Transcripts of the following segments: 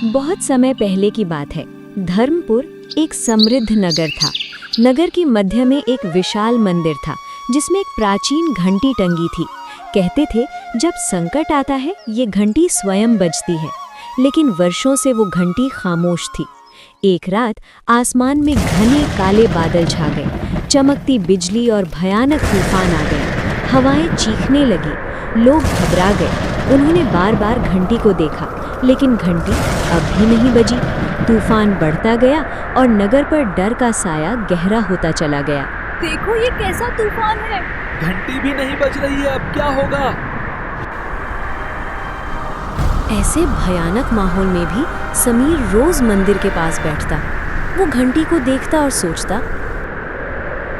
बहुत समय पहले की बात है। धर्मपुर एक समृद्ध नगर था। नगर के मध्य में एक विशाल मंदिर था जिसमें एक प्राचीन घंटी टंगी थी। कहते थे जब संकट आता है ये घंटी स्वयं बजती है, लेकिन वर्षों से वो घंटी खामोश थी। एक रात आसमान में घने काले बादल छा गए, चमकती बिजली और भयानक तूफान आ गए। हवाएं चीखने लगी, लोग घबरा गए। उन्होंने बार बार घंटी को देखा, लेकिन घंटी अब भी नहीं बजी। तूफान बढ़ता गया और नगर पर डर का साया गहरा होता चला गया। देखो ये कैसा तूफान है, घंटी भी नहीं बज रही है, अब क्या होगा? ऐसे भयानक माहौल में भी समीर रोज मंदिर के पास बैठता। वो घंटी को देखता और सोचता,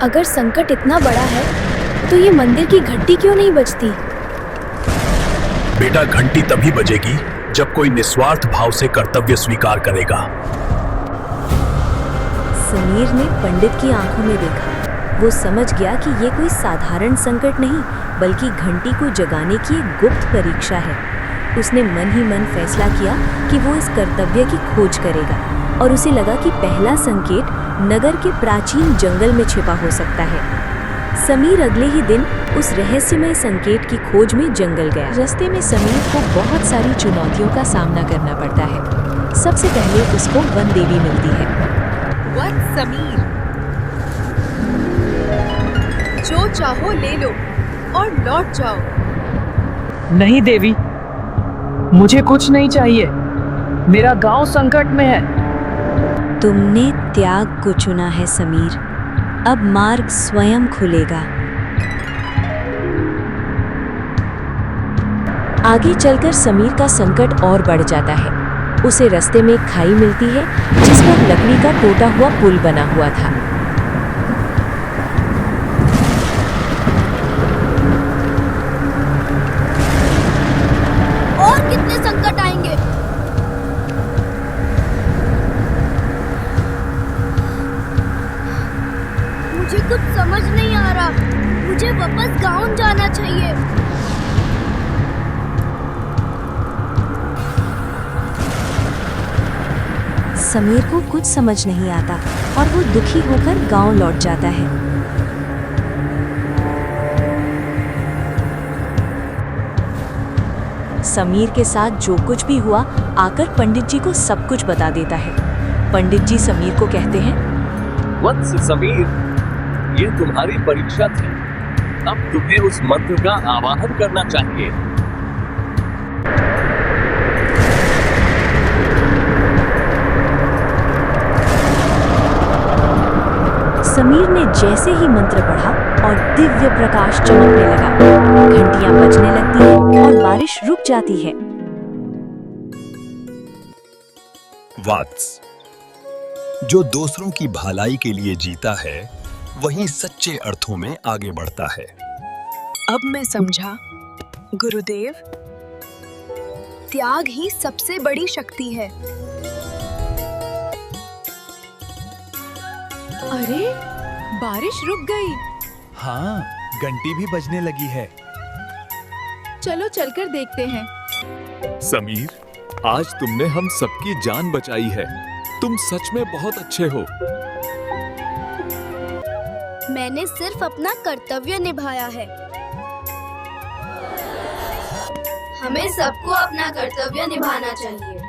अगर संकट इतना बड़ा है तो ये मंदिर की घंटी क्यों नहीं बजती? बेटा, घंटी तभी बजेगी जब कोई निस्वार्थ भाव से कर्तव्य स्वीकार करेगा। समीर ने पंडित की आंखों में देखा। वो समझ गया कि ये कोई साधारण संकट नहीं, बल्कि घंटी को जगाने की एक गुप्त परीक्षा है। उसने मन ही मन फैसला किया कि वो इस कर्तव्य की खोज करेगा, और उसे लगा कि पहला संकेत नगर के प्राचीन जंगल में छिपा हो सकता है। समीर अगले ही दिन उस रहस्यमय संकेत की खोज में जंगल गया। रास्ते में समीर को बहुत सारी चुनौतियों का सामना करना पड़ता है। सबसे पहले उसको वन देवी मिलती है। वन समीर, जो चाहो ले लो और लौट जाओ। नहीं देवी, मुझे कुछ नहीं चाहिए। मेरा गांव संकट में है। तुमने त्याग को चुना है समीर, अब मार्ग स्वयं खुलेगा। आगे चलकर समीर का संकट और बढ़ जाता है। उसे रास्ते में एक खाई मिलती है जिस पर लकड़ी का टूटा हुआ पुल बना हुआ था। और कितने संकट आएंगे? मुझे कुछ समझ नहीं आ रहा। मुझे वापस गांव जाना चाहिए। समीर को कुछ समझ नहीं आता और वो दुखी होकर गांव लौट जाता है। समीर के साथ जो कुछ भी हुआ आकर पंडित जी को सब कुछ बता देता है। पंडित जी समीर को कहते हैं, वत्स समीर, ये तुम्हारी परीक्षा थी। अब तुम्हें उस मंत्र का आवाहन करना चाहिए। समीर ने जैसे ही मंत्र पढ़ा और दिव्य प्रकाश चमकने लगा, घंटियां बजने लगती हैं और बारिश रुक जाती है। वत्स, जो दूसरों की भलाई के लिए जीता है वही सच्चे अर्थों में आगे बढ़ता है। अब मैं समझा गुरुदेव, त्याग ही सबसे बड़ी शक्ति है। अरे, बारिश रुक गई। हाँ, घंटी भी बजने लगी है। चलो चलकर देखते हैं। समीर, आज तुमने हम सबकी जान बचाई है। तुम सच में बहुत अच्छे हो। मैंने सिर्फ अपना कर्तव्य निभाया है। हमें सबको अपना कर्तव्य निभाना चाहिए।